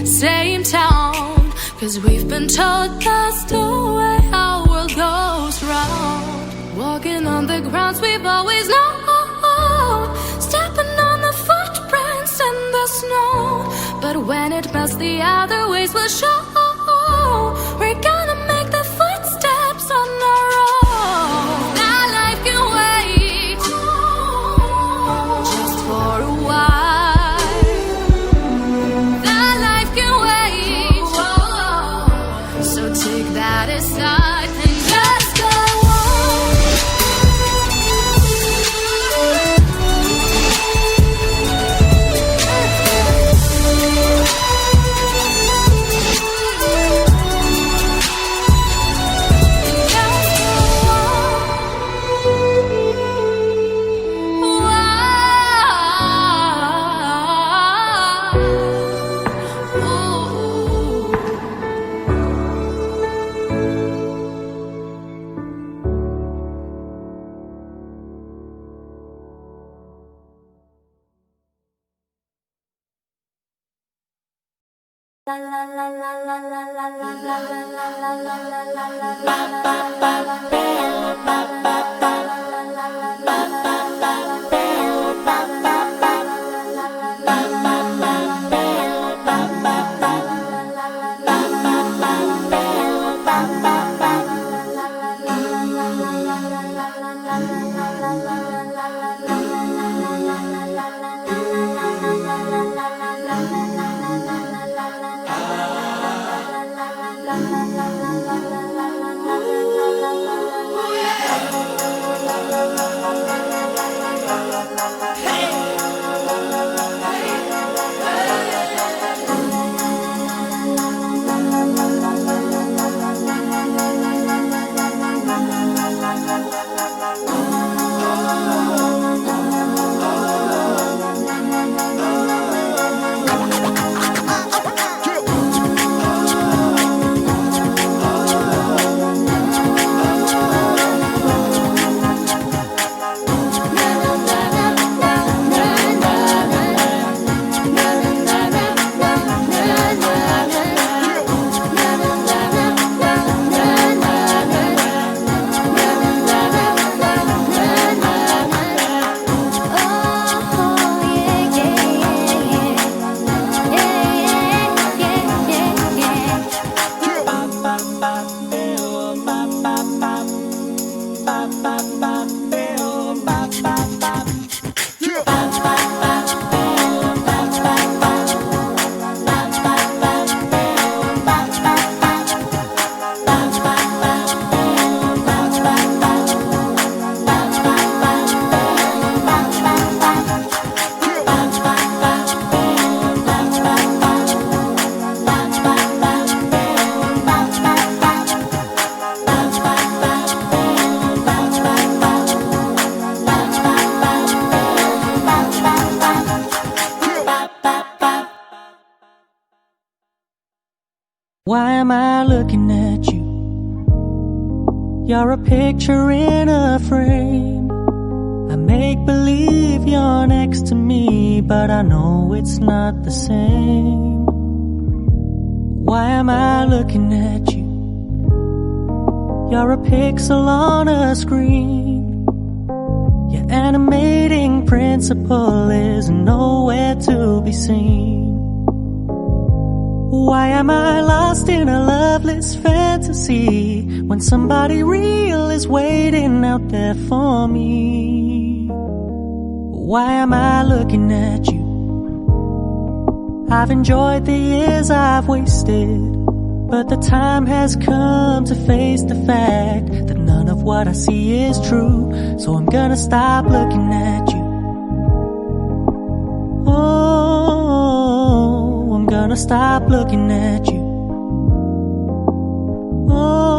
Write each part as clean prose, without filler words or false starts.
Same town, 'cause we've been told that's the way our world goes round. Walking on the grounds we've always known, stepping on the footprints in the snow. But when it melts, the other ways will show. We're gonna make the footsteps on our own. That life can wait, just for a while. That life can wait, so take that aside and just go on. Why am I looking at you? You're a picture in a frame. I make believe you're next to me, but I know it's not the same. Why am I looking at you? You're a pixel on a screen. Your animating principle is nowhere to be seen. Why am I lost in a loveless fantasy when somebody real is waiting out there for me? Why am I looking at you? I've enjoyed the years I've wasted, but the time has come to face the fact that none of what I see is true. So I'm gonna stop looking at you. Oh, I'm gonna stop looking at you. Oh.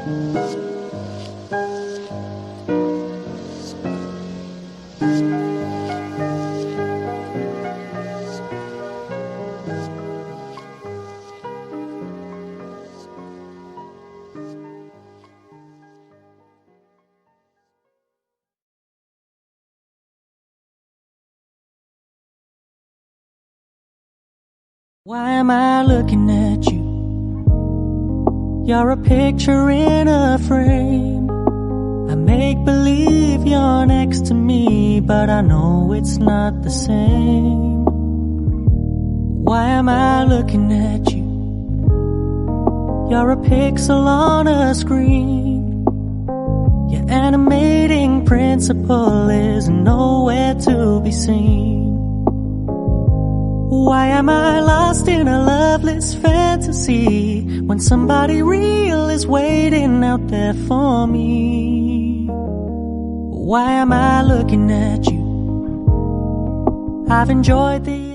Why am I looking at you? You're a picture in a frame. I make believe you're next to me, but I know it's not the same. Why am I looking at you? You're a pixel on a screen. Your animating principle is nowhere to be seen. Why am I lost in a loveless fantasy when somebody real is waiting out there for me? Why am I looking at you? I've enjoyed the